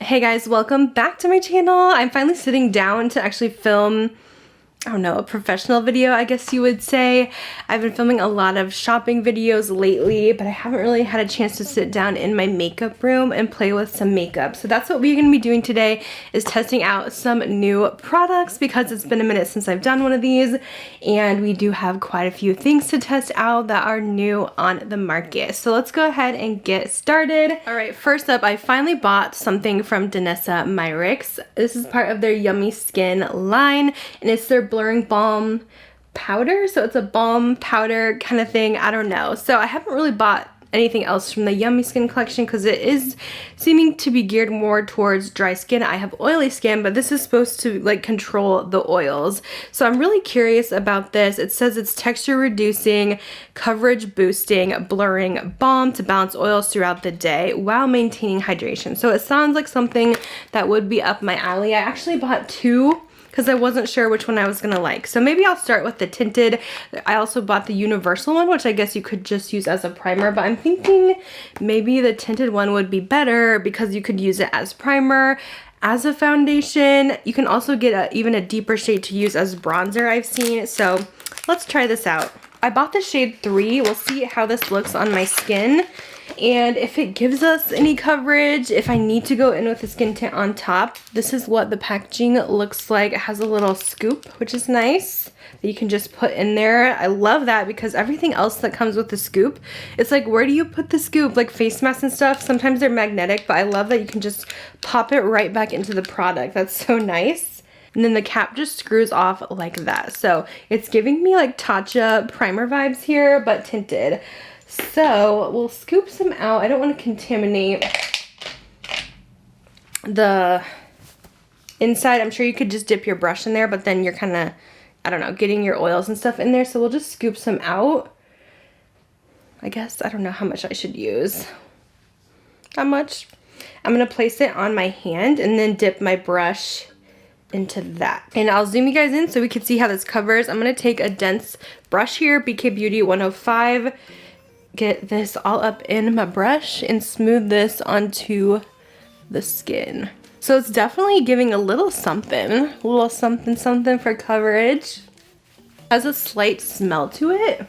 Hey guys, welcome back to my channel. I'm finally sitting down to actually film, I don't know, a professional video, I guess you would say. I've been filming a lot of shopping videos lately, but I haven't really had a chance to sit down in my makeup room and play with some makeup. So that's what we're gonna be doing today, is testing out some new products because it's been a minute since I've done one of these, and we do have quite a few things to test out that are new on the market. So let's go ahead and get started. All right, first up, I finally bought something from Danessa Myricks. This is part of their Yummy Skin line, and it's their blurring balm powder. So it's a balm powder kind of thing. I don't know. So I haven't really bought anything else from the Yummy Skin collection because it is seeming to be geared more towards dry skin. I have oily skin, but this is supposed to like control the oils. So I'm really curious about this. It says it's texture reducing, coverage boosting, blurring balm to balance oils throughout the day while maintaining hydration. So it sounds like something that would be up my alley. I actually bought two because I wasn't sure which one I was gonna like. So maybe I'll start with the tinted. I also bought the universal one, which I guess you could just use as a primer, but I'm thinking maybe the tinted one would be better because you could use it as primer, as a foundation. You can also get even a deeper shade to use as bronzer, I've seen. So let's try this out. I bought the shade 3. We'll see how this looks on my skin, and if it gives us any coverage, if I need to go in with the skin tint on top. This is what the packaging looks like. It has a little scoop, which is nice, that you can just put in there. I love that because everything else that comes with the scoop, it's like, where do you put the scoop? Like face masks and stuff, sometimes they're magnetic, but I love that you can just pop it right back into the product. That's so nice. And then the cap just screws off like that. So it's giving me like Tatcha primer vibes here, but tinted. So we'll scoop some out. I don't want to contaminate the inside. I'm sure you could just dip your brush in there, but then you're kind of, I don't know, getting your oils and stuff in there. So we'll just scoop some out. I guess, I don't know how much I should use. Not much. I'm going to place it on my hand and then dip my brush into that. And I'll zoom you guys in so we can see how this covers. I'm going to take a dense brush here, BK Beauty 105. Get this all up in my brush and smooth this onto the skin. So it's definitely giving a little something for coverage. Has a slight smell to it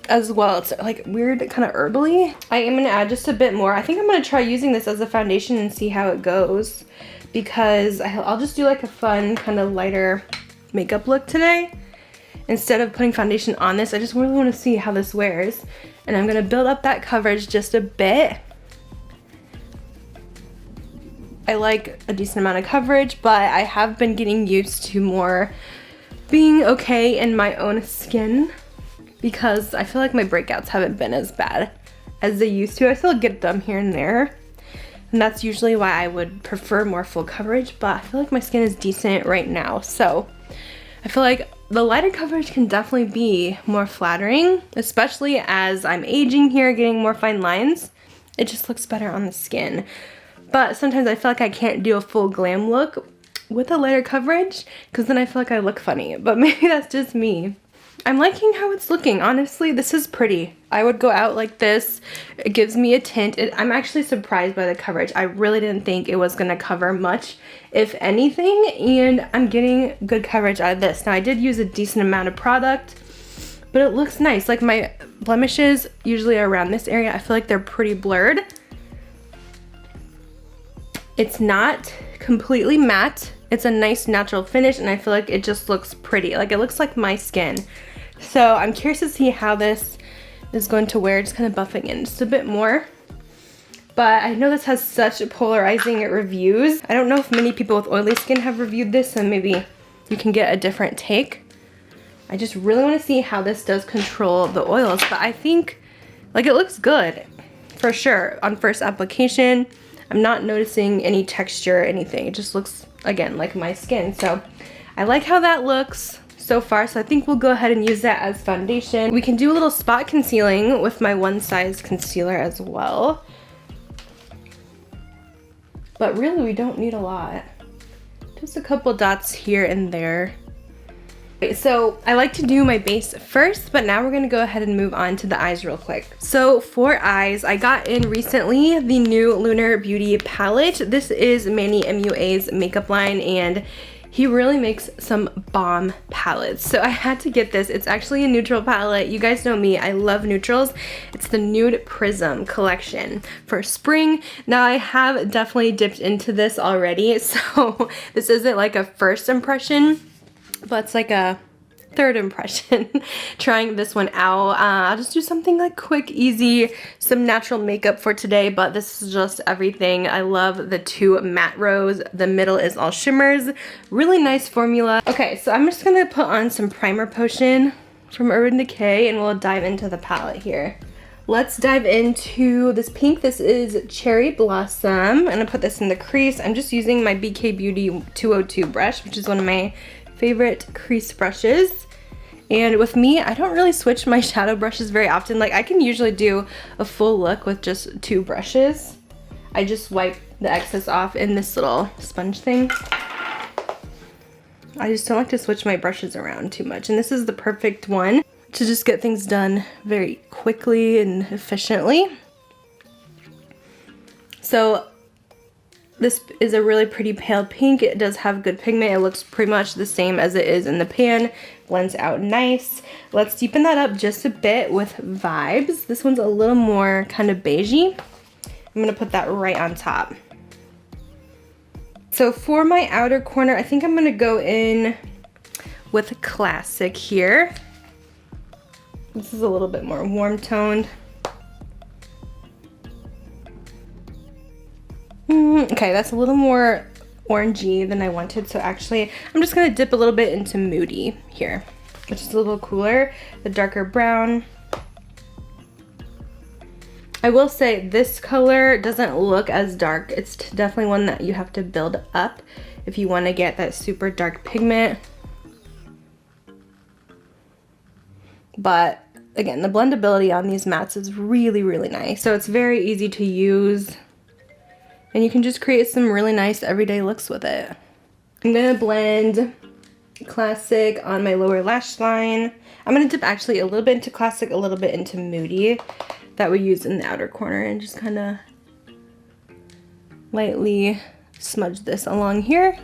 as well. It's like weird, kind of herbally. I am gonna add just a bit more. I think I'm gonna try using this as a foundation and see how it goes, because I'll just do like a fun kind of lighter makeup look today. Instead of putting foundation on this, I just really want to see how this wears. And I'm going to build up that coverage just a bit. I like a decent amount of coverage, but I have been getting used to more being okay in my own skin because I feel like my breakouts haven't been as bad as they used to. I still get them here and there, and that's usually why I would prefer more full coverage, but I feel like my skin is decent right now. So I feel like the lighter coverage can definitely be more flattering, especially as I'm aging here, getting more fine lines. It just looks better on the skin. But sometimes I feel like I can't do a full glam look with a lighter coverage because then I feel like I look funny, but maybe that's just me. I'm liking how it's looking. Honestly, this is pretty. I would go out like this. It gives me a tint. I'm actually surprised by the coverage. I really didn't think it was gonna cover much, if anything, and I'm getting good coverage out of this. Now, I did use a decent amount of product, but it looks nice. Like my blemishes usually are around this area. I feel like they're pretty blurred. It's not completely matte. It's a nice natural finish, and I feel like it just looks pretty. Like it looks like my skin. So I'm curious to see how this is going to wear. Just kind of buffing in just a bit more. But I know this has such polarizing reviews. I don't know if many people with oily skin have reviewed this, so maybe you can get a different take. I just really want to see how this does control the oils, but I think like it looks good for sure on first application. I'm not noticing any texture or anything. It just looks, again, like my skin. So I like how that looks so far. So I think we'll go ahead and use that as foundation. We can do a little spot concealing with my One Size concealer as well. But really, we don't need a lot. Just a couple dots here and there. So I like to do my base first, but now we're gonna go ahead and move on to the eyes real quick. So for eyes, I got in recently the new Lunar Beauty palette. This is Manny MUA's makeup line, and he really makes some bomb palettes. So I had to get this. It's actually a neutral palette. You guys know me, I love neutrals. It's the Nude Prism collection for spring. Now I have definitely dipped into this already, so this isn't like a first impression, but it's like a third impression trying this one out. I'll just do something like quick, easy, some natural makeup for today, but this is just everything. I love the two matte rows. The middle is all shimmers. Really nice formula. Okay, so I'm just gonna put on some primer potion from Urban Decay and we'll dive into the palette here. Let's dive into this pink. This is Cherry Blossom. I'm gonna put this in the crease. I'm just using my BK Beauty 202 brush, which is one of my favorite crease brushes. And with me, I don't really switch my shadow brushes very often. Like I can usually do a full look with just two brushes. I just wipe the excess off in this little sponge thing. I just don't like to switch my brushes around too much. And this is the perfect one to just get things done very quickly and efficiently. So this is a really pretty pale pink. It does have good pigment. It looks pretty much the same as it is in the pan. Blends out nice. Let's deepen that up just a bit with Vibes. This one's a little more kind of beigey. I'm gonna put that right on top. So for my outer corner, I think I'm gonna go in with Classic here. This is a little bit more warm toned. Okay, that's a little more orangey than I wanted, so actually I'm just gonna dip a little bit into Moody here, which is a little cooler, the darker brown. I will say this color doesn't look as dark. It's definitely one that you have to build up if you want to get that super dark pigment. But again, the blendability on these mattes is really, really nice. So it's very easy to use. And you can just create some really nice everyday looks with it. I'm gonna blend Classic on my lower lash line. I'm gonna dip actually a little bit into Classic, a little bit into Moody that we use in the outer corner, and just kind of lightly smudge this along here.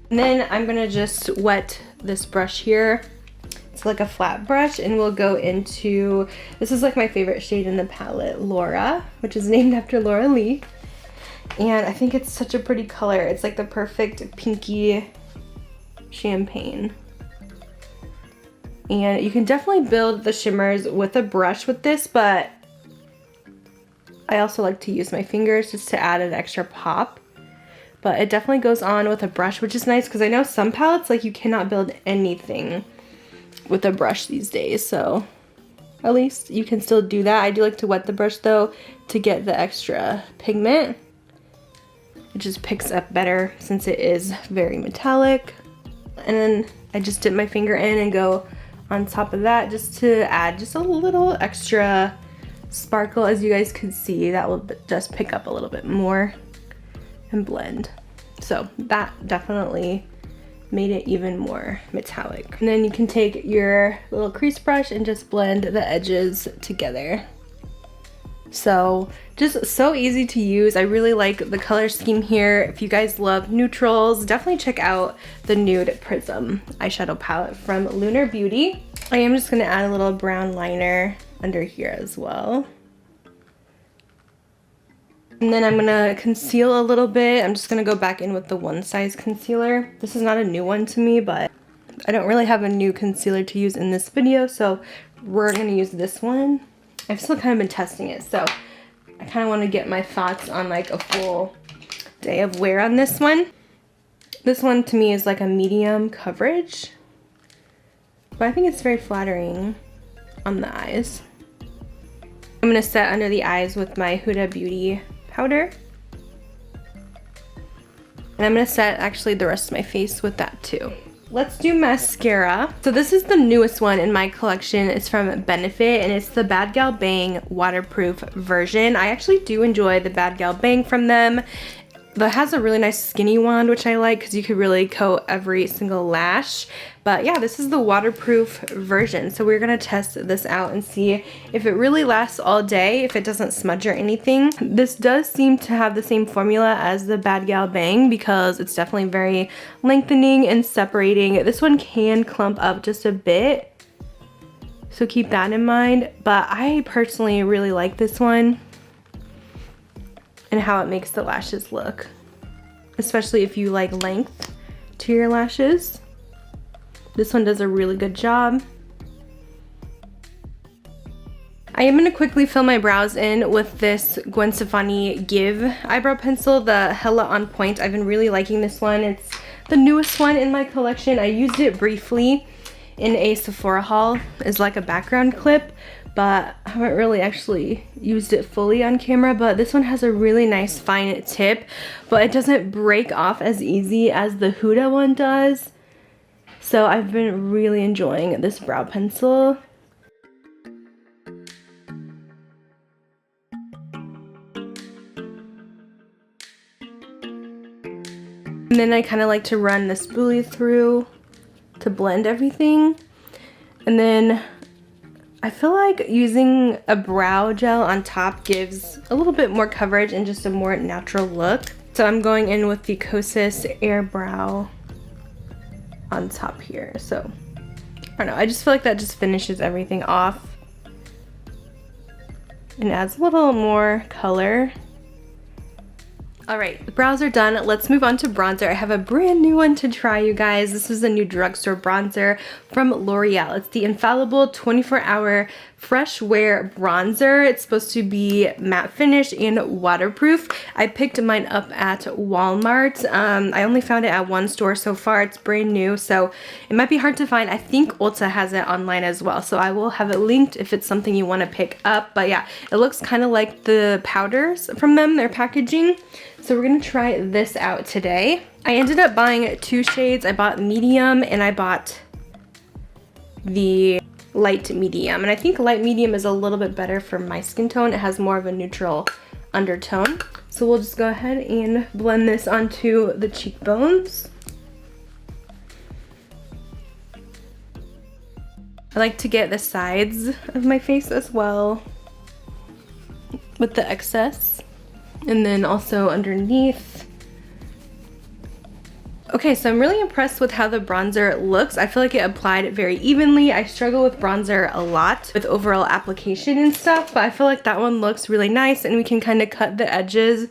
And then I'm gonna just wet this brush here. It's like a flat brush, and we'll go into, this is like my favorite shade in the palette, Laura, which is named after Laura Lee. And I think it's such a pretty color. It's like the perfect pinky champagne. And you can definitely build the shimmers with a brush with this, but I also like to use my fingers just to add an extra pop. But it definitely goes on with a brush, which is nice because I know some palettes, like you cannot build anything with a brush these days, so at least you can still do that. I do like to wet the brush though to get the extra pigment. It just picks up better since it is very metallic. And then I just dip my finger in and go on top of that just to add just a little extra sparkle. As you guys can see, that will just pick up a little bit more and blend. So that definitely made it even more metallic. And then you can take your little crease brush and just blend the edges together. So just so easy to use. I really like the color scheme here. If you guys love neutrals, definitely check out the Nude Prism eyeshadow palette from Lunar Beauty. I am just gonna add a little brown liner under here as well. And then I'm gonna conceal a little bit. I'm just gonna go back in with the One Size concealer. This is not a new one to me, but I don't really have a new concealer to use in this video, so we're gonna use this one. I've still kind of been testing it, so I kind of want to get my thoughts on like a full day of wear on this one. This one to me is like a medium coverage, but I think it's very flattering on the eyes. I'm gonna set under the eyes with my Huda Beauty powder. And I'm gonna set actually the rest of my face with that too. Let's do mascara. So this is the newest one in my collection. It's from Benefit and it's the Bad Gal Bang waterproof version. I actually do enjoy the Bad Gal Bang from them. that has a really nice skinny wand, which I like because you could really coat every single lash. But yeah, this is the waterproof version. So we're gonna test this out and see if it really lasts all day, if it doesn't smudge or anything. This does seem to have the same formula as the Bad Gal Bang because it's definitely very lengthening and separating. This one can clump up just a bit, so keep that in mind. But I personally really like this one and how it makes the lashes look, especially if you like length to your lashes. This one does a really good job. I am going to quickly fill my brows in with this Gwen Stefani Give eyebrow pencil, the Hella On Point. I've been really liking this one. It's the newest one in my collection. I used it briefly in a Sephora haul as like a background clip, but I haven't really actually used it fully on camera. But this one has a really nice fine tip, but it doesn't break off as easy as the Huda one does. So I've been really enjoying this brow pencil. And then I kind of like to run the spoolie through to blend everything. And then I feel like using a brow gel on top gives a little bit more coverage and just a more natural look. So I'm going in with the Kosas Air Brow on top here. So I don't know, I just feel like that just finishes everything off and adds a little more color. Alright, the brows are done. Let's move on to bronzer. I have a brand new one to try, you guys. This is a new drugstore bronzer from L'Oreal. It's the Infallible 24-Hour Fresh Wear Bronzer. It's supposed to be matte finish and waterproof. I picked mine up at Walmart. I only found it at one store so far. It's brand new, so it might be hard to find. I think Ulta has it online as well, so I will have it linked if it's something you want to pick up. But yeah, it looks kind of like the powders from them, their packaging. So we're gonna try this out today. I ended up buying two shades. I bought medium and I bought the light medium. And I think light medium is a little bit better for my skin tone. It has more of a neutral undertone. So we'll just go ahead and blend this onto the cheekbones. I like to get the sides of my face as well with the excess. And then also underneath. Okay, so I'm really impressed with how the bronzer looks. I feel like it applied very evenly. I struggle with bronzer a lot with overall application and stuff, but I feel like that one looks really nice, and we can kind of cut the edges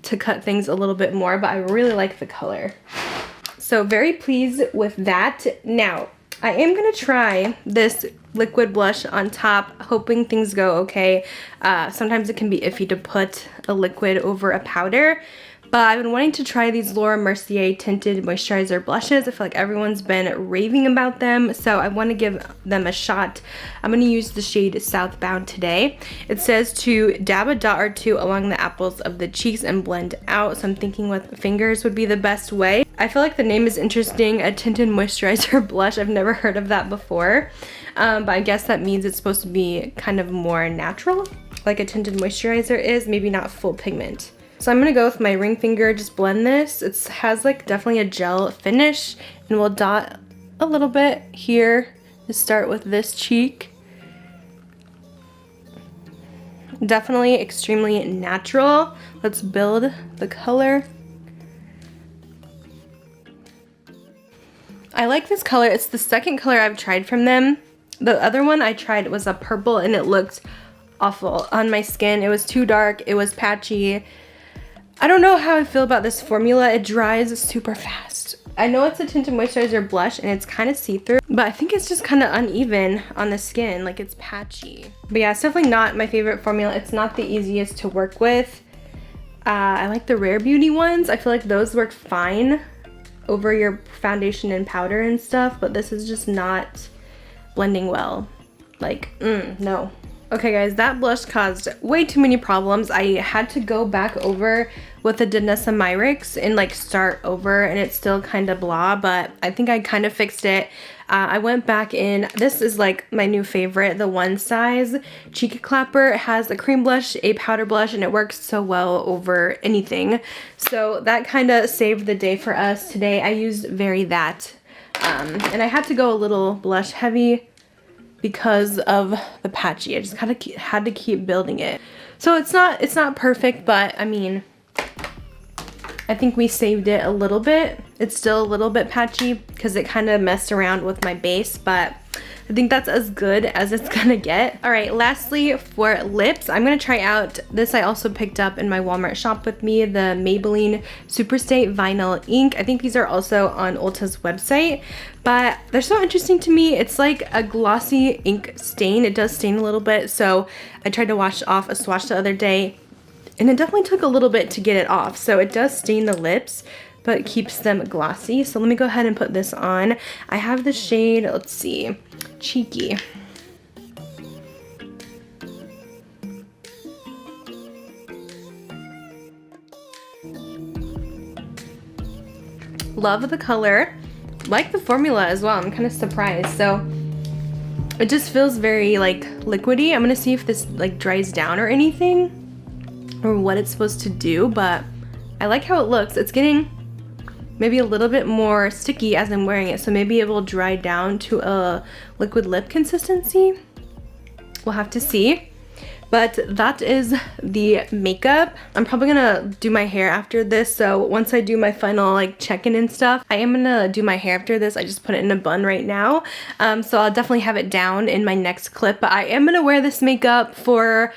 to cut things a little bit more, but I really like the color. So very pleased with that. Now, I am gonna try this liquid blush on top, hoping things go okay. Sometimes it can be iffy to put a liquid over a powder, but I've been wanting to try these Laura Mercier tinted moisturizer blushes. I feel like everyone's been raving about them, so I want to give them a shot. I'm going to use the shade Southbound today. It says to dab a dot or two along the apples of the cheeks and blend out, so I'm thinking with fingers would be the best way. I feel like the name is interesting, a tinted moisturizer blush. I've never heard of that before, but I guess that means it's supposed to be kind of more natural, like a tinted moisturizer is, maybe not full pigment. So I'm gonna go with my ring finger, just blend this. It has like definitely a gel finish, and we'll dot a little bit here to start with this cheek. Definitely extremely natural. Let's build the color. I like this color. It's the second color I've tried from them. The other one I tried was a purple and it looked awful on my skin. It was too dark, it was patchy. I don't know how I feel about this formula. It dries super fast. I know it's a tinted moisturizer blush and it's kind of see-through, but I think it's just kind of uneven on the skin, like it's patchy. But yeah, it's definitely not my favorite formula. It's not the easiest to work with. I like the Rare Beauty ones. I feel like those work fine over your foundation and powder and stuff, but this is just not blending well. Like, no. Okay guys, that blush caused way too many problems. I had to go back over with the Danessa Myricks and like start over, and it's still kind of blah, but I think I kind of fixed it. I went back in, this is like my new favorite, the One Size Cheek Clapper. It has a cream blush, a powder blush, and it works so well over anything. So that kind of saved the day for us today. I used Very That. And I had to go a little blush heavy because of the patchy. I just kind of had to keep building it. So it's not perfect, but I mean, I think we saved it a little bit. It's still a little bit patchy because it kind of messed around with my base, but I think that's as good as it's gonna get. All right, lastly for lips, I'm gonna try out this. I also picked up in my Walmart shop with me, the Maybelline Superstay Vinyl Ink. I think these are also on Ulta's website, but they're so interesting to me. It's like a glossy ink stain. It does stain a little bit, so I tried to wash off a swatch the other day, and it definitely took a little bit to get it off. So it does stain the lips, but it keeps them glossy. So let me go ahead and put this on. I have the shade, let's see, Cheeky. Love the color. Like the formula as well. I'm kind of surprised. So it just feels very like liquidy. I'm gonna see if this like dries down or anything, or what it's supposed to do, but I like how it looks. It's getting maybe a little bit more sticky as I'm wearing it, so maybe it will dry down to a liquid lip consistency. We'll have to see. But that is the makeup. I'm probably gonna do my hair after this, so once I do my final like check-in and stuff, I am gonna do my hair after this. I just put it in a bun right now, so I'll definitely have it down in my next clip, but I am gonna wear this makeup for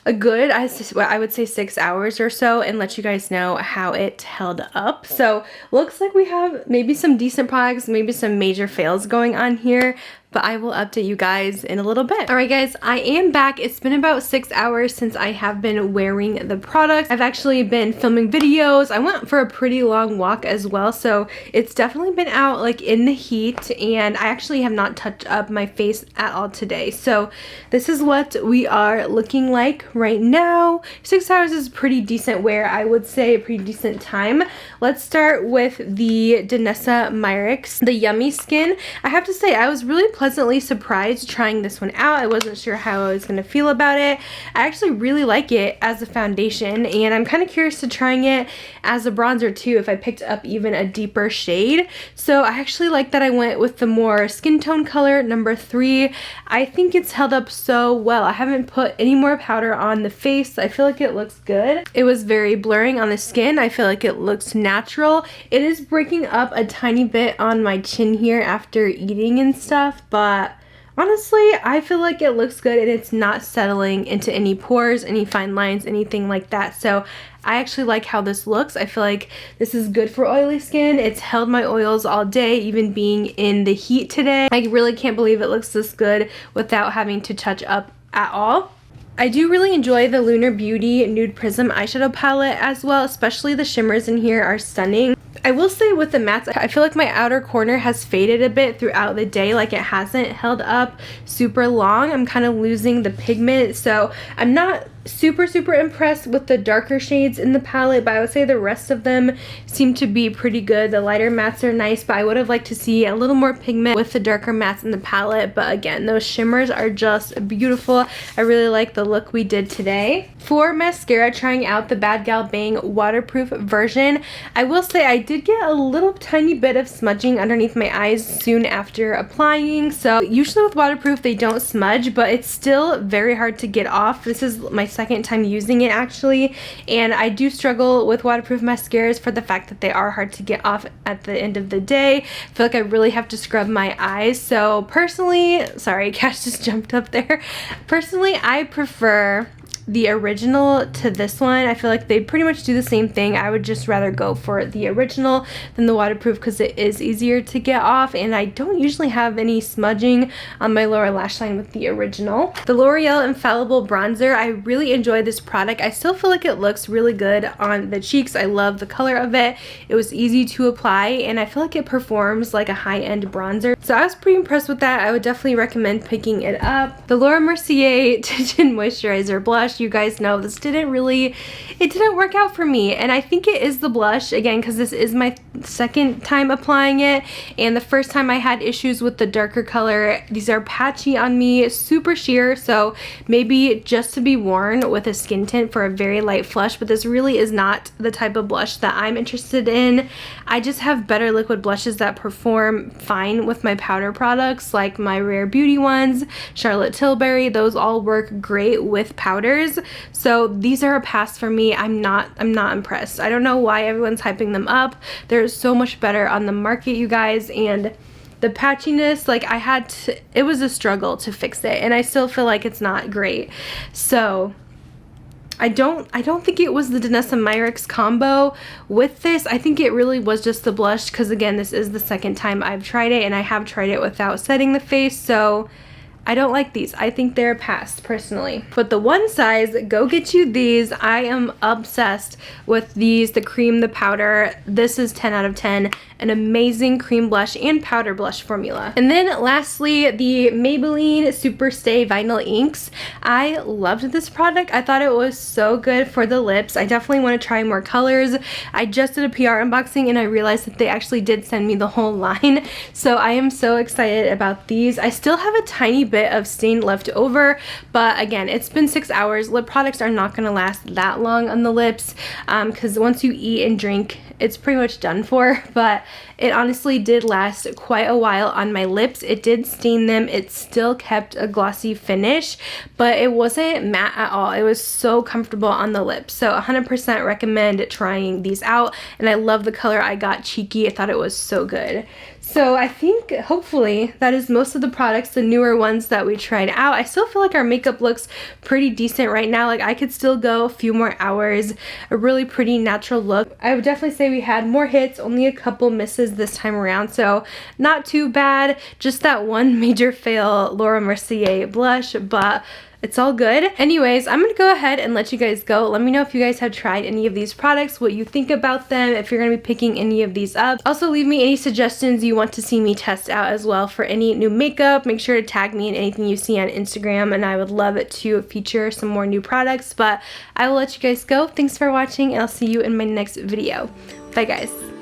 a good, I would say 6 hours or so, and let you guys know how it held up. So looks like we have maybe some decent products, maybe some major fails going on here, but I will update you guys in a little bit. All right guys, I am back. It's been about 6 hours since I have been wearing the product. I've actually been filming videos. I went for a pretty long walk as well, so it's definitely been out like in the heat, and I actually have not touched up my face at all today. So this is what we are looking like right now. 6 hours is pretty decent wear, I would say, a pretty decent time. Let's start with the Danessa Myricks, the Yummy Skin. I have to say, I was really pleasantly surprised trying this one out. I wasn't sure how I was going to feel about it. I actually really like it as a foundation, and I'm kind of curious to trying it as a bronzer too if I picked up even a deeper shade. So I actually like that I went with the more skin tone color, number 3. I think it's held up so well. I haven't put any more powder on the face. I feel like it looks good. It was very blurring on the skin. I feel like it looks natural. It is breaking up a tiny bit on my chin here after eating and stuff, but honestly, I feel like it looks good, and it's not settling into any pores, any fine lines, anything like that. So I actually like how this looks. I feel like this is good for oily skin. It's held my oils all day, even being in the heat today. I really can't believe it looks this good without having to touch up at all. I do really enjoy the Lunar Beauty Nude Prism eyeshadow palette as well, especially the shimmers in here are stunning. I will say with the mattes, I feel like my outer corner has faded a bit throughout the day, like it hasn't held up super long. I'm kind of losing the pigment, so I'm not super impressed with the darker shades in the palette, but I would say the rest of them seem to be pretty good. The lighter mattes are nice, but I would have liked to see a little more pigment with the darker mattes in the palette. But again, those shimmers are just beautiful. I really like the look we did today. For mascara, trying out the Bad Gal Bang waterproof version, I will say I did get a little tiny bit of smudging underneath my eyes soon after applying. So usually with waterproof they don't smudge, but it's still very hard to get off. This is my second time using it actually, and I do struggle with waterproof mascaras for the fact that they are hard to get off at the end of the day. I feel like I really have to scrub my eyes. So personally, sorry, Cash just jumped up there. Personally, I prefer the original to this one. I feel like they pretty much do the same thing. I would just rather go for the original than the waterproof because it is easier to get off, and I don't usually have any smudging on my lower lash line with the original. The L'Oreal Infallible Bronzer, I really enjoy this product. I still feel like it looks really good on the cheeks. I love the color of it. It was easy to apply, and I feel like it performs like a high-end bronzer. So I was pretty impressed with that. I would definitely recommend picking it up. The Laura Mercier Tinted Moisturizer Blush, blush, you guys know this didn't work out for me. And I think it is the blush, again, because this is my second time applying it. And the first time I had issues with the darker color. These are patchy on me, super sheer, so maybe just to be worn with a skin tint for a very light flush, but this really is not the type of blush that I'm interested in. I just have better liquid blushes that perform fine with my powder products, like my Rare Beauty ones, Charlotte Tilbury. Those all work great with powders, so these are a pass for me. I'm not impressed. I don't know why everyone's hyping them up. They're so much better on the market, you guys, and the patchiness, like it was a struggle to fix it, and I still feel like it's not great. So I don't think it was the Danessa Myricks combo with this. I think it really was just the blush, because again, this is the second time I've tried it, and I have tried it without setting the face, so I don't like these. I think they're a pass, personally. But the one size, go get you these. I am obsessed with these, the cream, the powder. This is 10 out of 10. An amazing cream blush and powder blush formula. And then lastly, the Maybelline Super Stay Vinyl Inks. I loved this product. I thought it was so good for the lips. I definitely want to try more colors. I just did a PR unboxing and I realized that they actually did send me the whole line. So I am so excited about these. I still have a tiny bit of stain left over, but again, it's been 6 hours. Lip products are not going to last that long on the lips, because once you eat and drink, it's pretty much done for. But it honestly did last quite a while on my lips. It did stain them. It still kept a glossy finish, but it wasn't matte at all. It was so comfortable on the lips. So 100% recommend trying these out. And I love the color I got, Cheeky. I thought it was so good. So I think hopefully that is most of the products, the newer ones that we tried out. I still feel like our makeup looks pretty decent right now. Like I could still go a few more hours, a really pretty natural look. I would definitely say we had more hits, only a couple misses this time around, so not too bad. Just that one major fail, Laura Mercier blush, but it's all good. Anyways, I'm gonna go ahead and let you guys go. Let me know if you guys have tried any of these products, what you think about them, if you're gonna be picking any of these up. Also, leave me any suggestions you want to see me test out as well for any new makeup. Make sure to tag me in anything you see on Instagram, and I would love it to feature some more new products. But I will let you guys go. Thanks for watching, and I'll see you in my next video. Bye, guys.